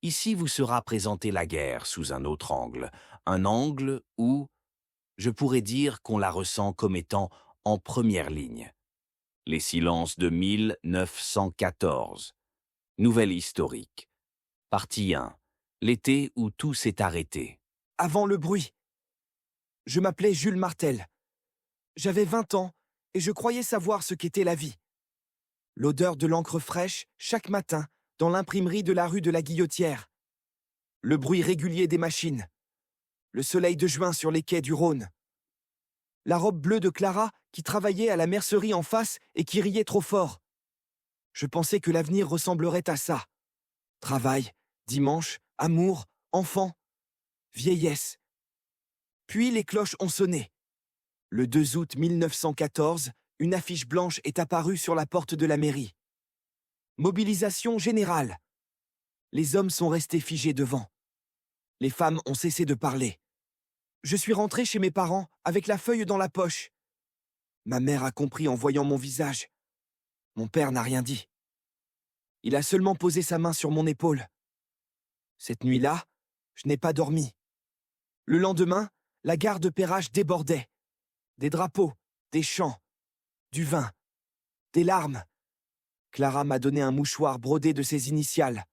Ici vous sera présentée la guerre sous un angle où je pourrais dire qu'on la ressent comme étant en première ligne. Les silences de 1914. Nouvelle historique. Partie 1. L'été où tout s'est arrêté. Avant le bruit. Je m'appelais Jules Martel. J'avais 20 ans et je croyais savoir ce qu'était la vie. L'odeur de l'encre fraîche chaque matin dans l'imprimerie de la rue de la Guillotière. Le bruit régulier des machines. Le soleil de juin sur les quais du Rhône. La robe bleue de Clara qui travaillait à la mercerie en face et qui riait trop fort. Je pensais que l'avenir ressemblerait à ça. Travail, dimanche, amour, enfant, vieillesse. Puis les cloches ont sonné. Le 2 août 1914, une affiche blanche est apparue sur la porte de la mairie. Mobilisation générale. Les hommes sont restés figés devant. Les femmes ont cessé de parler. Je suis rentré chez mes parents avec la feuille dans la poche. Ma mère a compris en voyant mon visage. Mon père n'a rien dit. Il a seulement posé sa main sur mon épaule. Cette nuit-là, je n'ai pas dormi. Le lendemain, la gare de Perrache débordait. Des drapeaux, des chants, du vin, des larmes. Clara m'a donné un mouchoir brodé de ses initiales.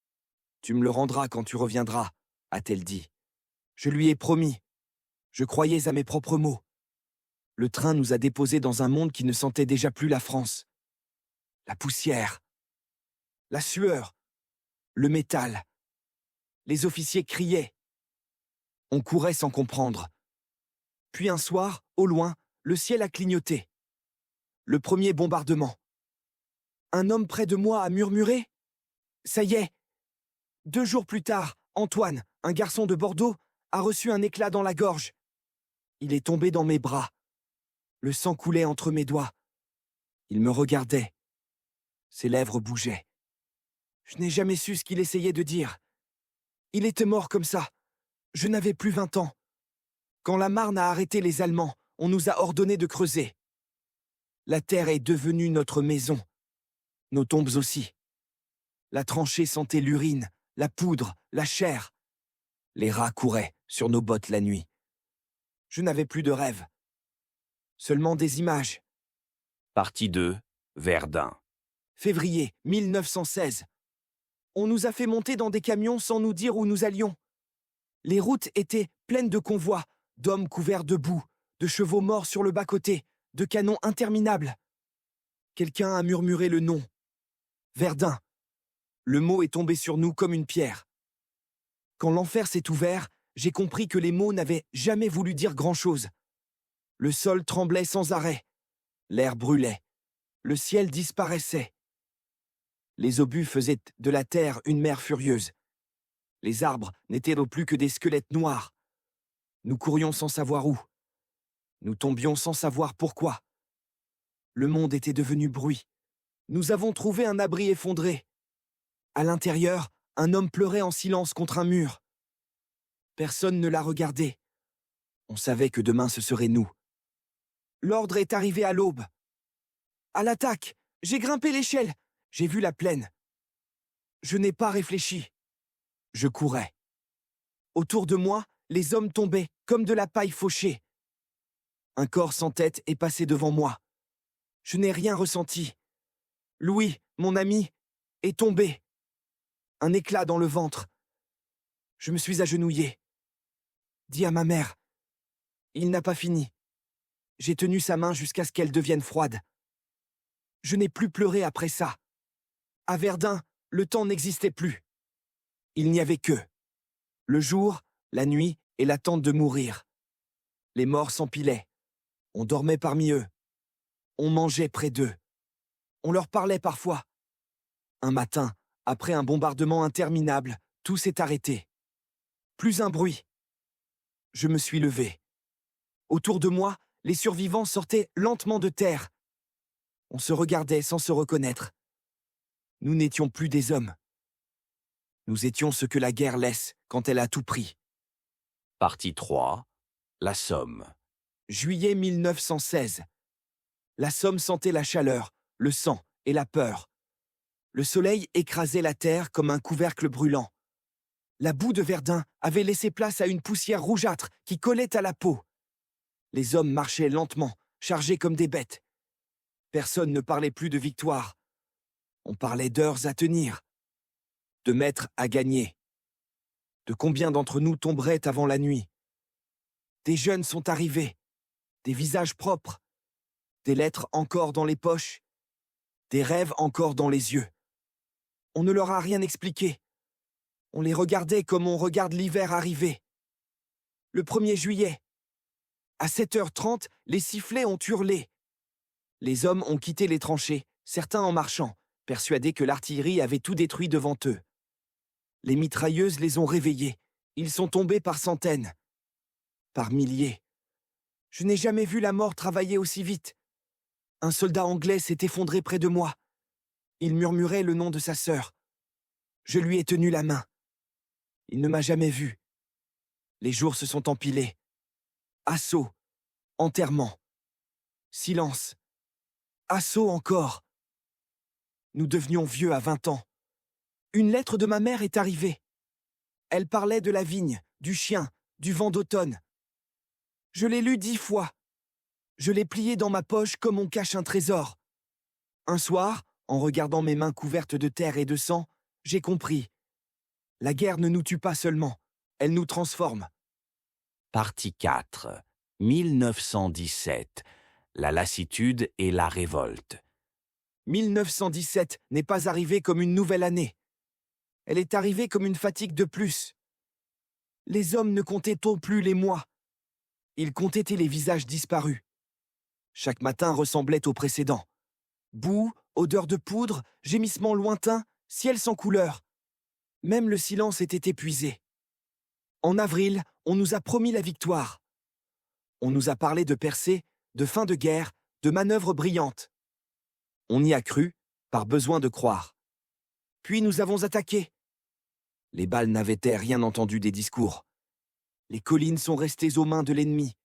« Tu me le rendras quand tu reviendras », a-t-elle dit. Je lui ai promis. Je croyais à mes propres mots. Le train nous a déposés dans un monde qui ne sentait déjà plus la France. La poussière, la sueur, le métal. Les officiers criaient. On courait sans comprendre. Puis un soir, au loin, le ciel a clignoté. Le premier bombardement. Un homme près de moi a murmuré « Ça y est !» 2 jours plus tard, Antoine, un garçon de Bordeaux, a reçu un éclat dans la gorge. Il est tombé dans mes bras. Le sang coulait entre mes doigts. Il me regardait. Ses lèvres bougeaient. Je n'ai jamais su ce qu'il essayait de dire. Il était mort comme ça. Je n'avais plus 20 ans. Quand la Marne a arrêté les Allemands, on nous a ordonné de creuser. La terre est devenue notre maison. Nos tombes aussi. La tranchée sentait l'urine, la poudre, la chair. Les rats couraient sur nos bottes la nuit. Je n'avais plus de rêves. Seulement des images. Partie 2. Verdun. Février 1916. On nous a fait monter dans des camions sans nous dire où nous allions. Les routes étaient pleines de convois, d'hommes couverts de boue, de chevaux morts sur le bas-côté, de canons interminables. Quelqu'un a murmuré le nom. Verdun. Le mot est tombé sur nous comme une pierre. Quand l'enfer s'est ouvert, j'ai compris que les mots n'avaient jamais voulu dire grand-chose. Le sol tremblait sans arrêt. L'air brûlait. Le ciel disparaissait. Les obus faisaient de la terre une mer furieuse. Les arbres n'étaient plus que des squelettes noirs. Nous courions sans savoir où. Nous tombions sans savoir pourquoi. Le monde était devenu bruit. Nous avons trouvé un abri effondré. À l'intérieur, un homme pleurait en silence contre un mur. Personne ne l'a regardé. On savait que demain ce serait nous. L'ordre est arrivé à l'aube. À l'attaque, j'ai grimpé l'échelle. J'ai vu la plaine. Je n'ai pas réfléchi. Je courais. Autour de moi, les hommes tombaient comme de la paille fauchée. Un corps sans tête est passé devant moi. Je n'ai rien ressenti. Louis, mon ami, est tombé. Un éclat dans le ventre. Je me suis agenouillé. Dis à ma mère. Il n'a pas fini. J'ai tenu sa main jusqu'à ce qu'elle devienne froide. Je n'ai plus pleuré après ça. À Verdun, le temps n'existait plus. Il n'y avait que le jour, la nuit et l'attente de mourir. Les morts s'empilaient. On dormait parmi eux. On mangeait près d'eux. On leur parlait parfois. Un matin, après un bombardement interminable, tout s'est arrêté. Plus un bruit. Je me suis levé. Autour de moi, les survivants sortaient lentement de terre. On se regardait sans se reconnaître. Nous n'étions plus des hommes. Nous étions ce que la guerre laisse quand elle a tout pris. Partie 3. La Somme. Juillet 1916. La Somme sentait la chaleur, le sang et la peur. Le soleil écrasait la terre comme un couvercle brûlant. La boue de Verdun avait laissé place à une poussière rougeâtre qui collait à la peau. Les hommes marchaient lentement, chargés comme des bêtes. Personne ne parlait plus de victoire. On parlait d'heures à tenir, de mètres à gagner. De combien d'entre nous tomberaient avant la nuit? Des jeunes sont arrivés, des visages propres, des lettres encore dans les poches, des rêves encore dans les yeux. On ne leur a rien expliqué. On les regardait comme on regarde l'hiver arriver. Le 1er juillet, à 7h30, les sifflets ont hurlé. Les hommes ont quitté les tranchées, certains en marchant, persuadés que l'artillerie avait tout détruit devant eux. Les mitrailleuses les ont réveillés. Ils sont tombés par centaines, par milliers. Je n'ai jamais vu la mort travailler aussi vite. Un soldat anglais s'est effondré près de moi. Il murmurait le nom de sa sœur. Je lui ai tenu la main. Il ne m'a jamais vu. Les jours se sont empilés. Assaut, enterrement, silence, assaut encore. Nous devenions vieux à 20 ans. Une lettre de ma mère est arrivée. Elle parlait de la vigne, du chien, du vent d'automne. Je l'ai lue 10 fois. Je l'ai pliée dans ma poche comme on cache un trésor. Un soir, en regardant mes mains couvertes de terre et de sang, j'ai compris. La guerre ne nous tue pas seulement, elle nous transforme. Partie 4. 1917. La lassitude et la révolte. 1917 n'est pas arrivée comme une nouvelle année. Elle est arrivée comme une fatigue de plus. Les hommes ne comptaient plus les mois. Ils comptaient les visages disparus. Chaque matin ressemblait au précédent. Boue, odeur de poudre, gémissements lointains, ciel sans couleur. Même le silence était épuisé. En avril, on nous a promis la victoire. On nous a parlé de percées, de fin de guerre, de manœuvres brillantes. On y a cru, par besoin de croire. Puis nous avons attaqué. Les balles n'avaient rien entendu des discours. Les collines sont restées aux mains de l'ennemi.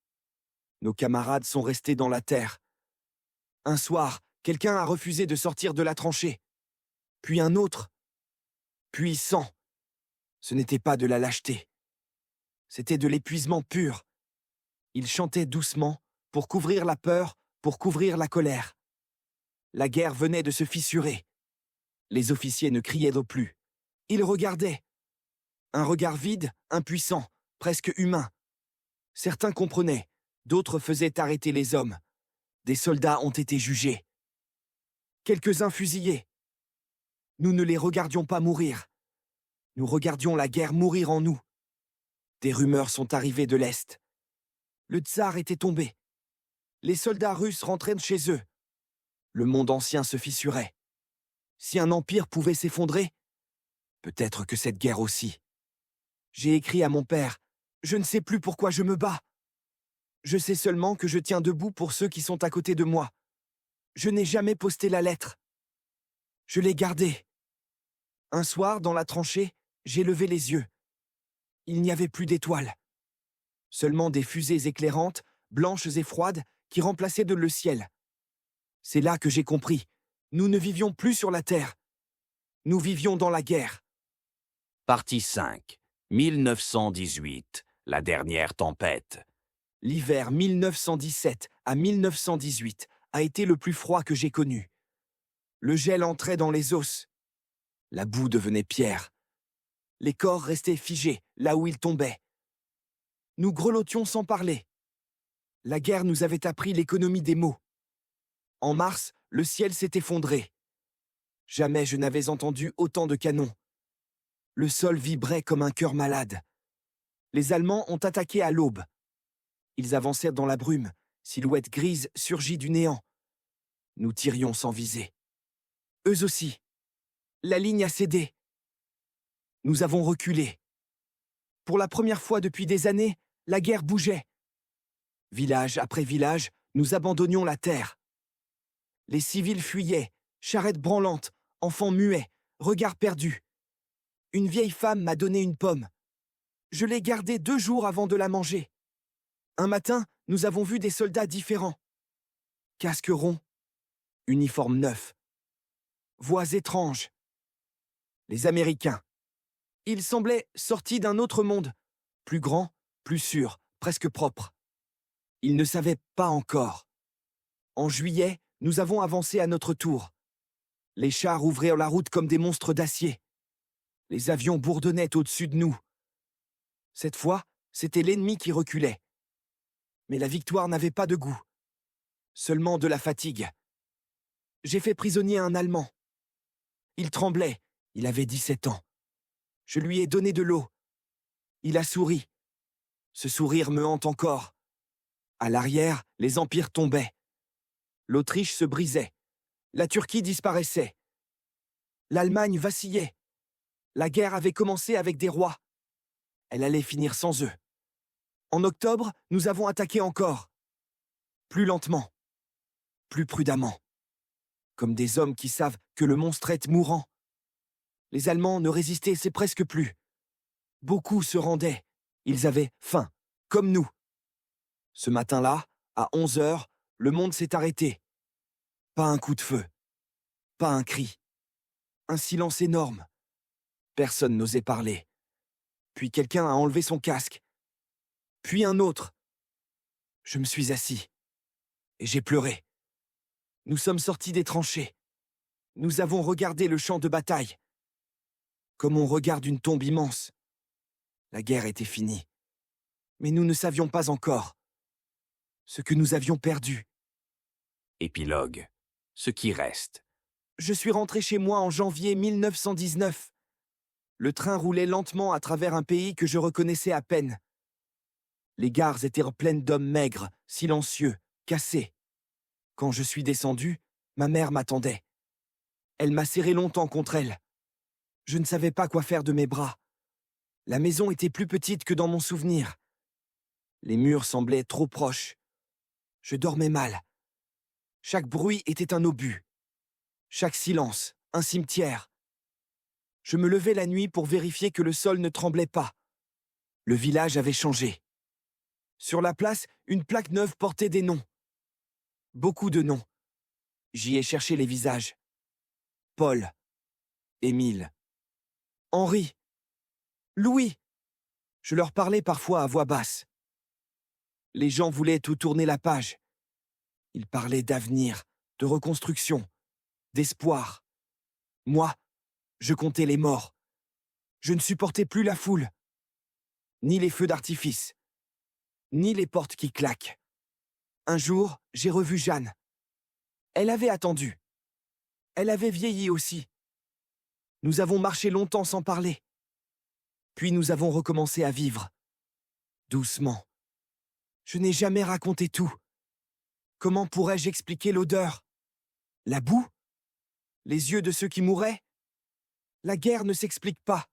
Nos camarades sont restés dans la terre. Un soir, quelqu'un a refusé de sortir de la tranchée. Puis un autre. Puis 100. Ce n'était pas de la lâcheté. C'était de l'épuisement pur. Ils chantaient doucement, pour couvrir la peur, pour couvrir la colère. La guerre venait de se fissurer. Les officiers ne criaient plus. Ils regardaient. Un regard vide, impuissant, presque humain. Certains comprenaient, d'autres faisaient arrêter les hommes. Des soldats ont été jugés. Quelques-uns fusillés. Nous ne les regardions pas mourir. Nous regardions la guerre mourir en nous. Des rumeurs sont arrivées de l'Est. Le tsar était tombé. Les soldats russes rentraient chez eux. Le monde ancien se fissurait. Si un empire pouvait s'effondrer, peut-être que cette guerre aussi. J'ai écrit à mon père, je ne sais plus pourquoi je me bats. Je sais seulement que je tiens debout pour ceux qui sont à côté de moi. Je n'ai jamais posté la lettre. Je l'ai gardée. Un soir, dans la tranchée, j'ai levé les yeux. Il n'y avait plus d'étoiles. Seulement des fusées éclairantes, blanches et froides, qui remplaçaient le ciel. C'est là que j'ai compris. Nous ne vivions plus sur la terre. Nous vivions dans la guerre. Partie 5. 1918. La dernière tempête. L'hiver 1917 à 1918 a été le plus froid que j'ai connu. Le gel entrait dans les os. La boue devenait pierre. Les corps restaient figés là où ils tombaient. Nous grelottions sans parler. La guerre nous avait appris l'économie des mots. En mars, le ciel s'est effondré. Jamais je n'avais entendu autant de canons. Le sol vibrait comme un cœur malade. Les Allemands ont attaqué à l'aube. Ils avancèrent dans la brume, silhouette grise surgie du néant. Nous tirions sans viser. Eux aussi. La ligne a cédé. Nous avons reculé. Pour la première fois depuis des années, la guerre bougeait. Village après village, nous abandonnions la terre. Les civils fuyaient, charrettes branlantes, enfants muets, regards perdus. Une vieille femme m'a donné une pomme. Je l'ai gardée 2 jours avant de la manger. Un matin, nous avons vu des soldats différents. Casques ronds, uniformes neufs. Voix étranges. Les Américains. Il semblait sorti d'un autre monde, plus grand, plus sûr, presque propre. Il ne savait pas encore. En juillet, nous avons avancé à notre tour. Les chars ouvrirent la route comme des monstres d'acier. Les avions bourdonnaient au-dessus de nous. Cette fois, c'était l'ennemi qui reculait. Mais la victoire n'avait pas de goût. Seulement de la fatigue. J'ai fait prisonnier un Allemand. Il tremblait. Il avait 17 ans. Je lui ai donné de l'eau. Il a souri. Ce sourire me hante encore. À l'arrière, les empires tombaient. L'Autriche se brisait. La Turquie disparaissait. L'Allemagne vacillait. La guerre avait commencé avec des rois. Elle allait finir sans eux. En octobre, nous avons attaqué encore. Plus lentement. Plus prudemment. Comme des hommes qui savent que le monstre est mourant. Les Allemands ne résistaient presque plus. Beaucoup se rendaient. Ils avaient faim, comme nous. Ce matin-là, à 11 heures, le monde s'est arrêté. Pas un coup de feu. Pas un cri. Un silence énorme. Personne n'osait parler. Puis quelqu'un a enlevé son casque. Puis un autre. Je me suis assis. Et j'ai pleuré. Nous sommes sortis des tranchées. Nous avons regardé le champ de bataille. Comme on regarde une tombe immense. La guerre était finie. Mais nous ne savions pas encore ce que nous avions perdu. Épilogue. Ce qui reste. Je suis rentré chez moi en janvier 1919. Le train roulait lentement à travers un pays que je reconnaissais à peine. Les gares étaient pleines d'hommes maigres, silencieux, cassés. Quand je suis descendu, ma mère m'attendait. Elle m'a serré longtemps contre elle. Je ne savais pas quoi faire de mes bras. La maison était plus petite que dans mon souvenir. Les murs semblaient trop proches. Je dormais mal. Chaque bruit était un obus. Chaque silence, un cimetière. Je me levais la nuit pour vérifier que le sol ne tremblait pas. Le village avait changé. Sur la place, une plaque neuve portait des noms. Beaucoup de noms. J'y ai cherché les visages. Paul. Émile. Henri. Louis. Je leur parlais parfois à voix basse. Les gens voulaient tout tourner la page. Ils parlaient d'avenir, de reconstruction, d'espoir. Moi, je comptais les morts. Je ne supportais plus la foule. Ni les feux d'artifice. Ni les portes qui claquent. Un jour, j'ai revu Jeanne. Elle avait attendu. Elle avait vieilli aussi. Nous avons marché longtemps sans parler. Puis nous avons recommencé à vivre. Doucement. Je n'ai jamais raconté tout. Comment pourrais-je expliquer l'odeur? La boue? Les yeux de ceux qui mouraient? La guerre ne s'explique pas.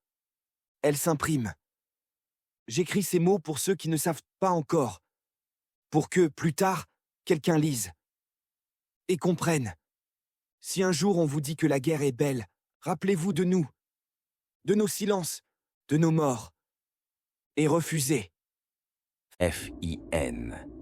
Elle s'imprime. J'écris ces mots pour ceux qui ne savent pas encore. Pour que, plus tard, quelqu'un lise. Et comprenne. Si un jour on vous dit que la guerre est belle, rappelez-vous de nous. De nos silences. De nos morts. Et refusez. FIN.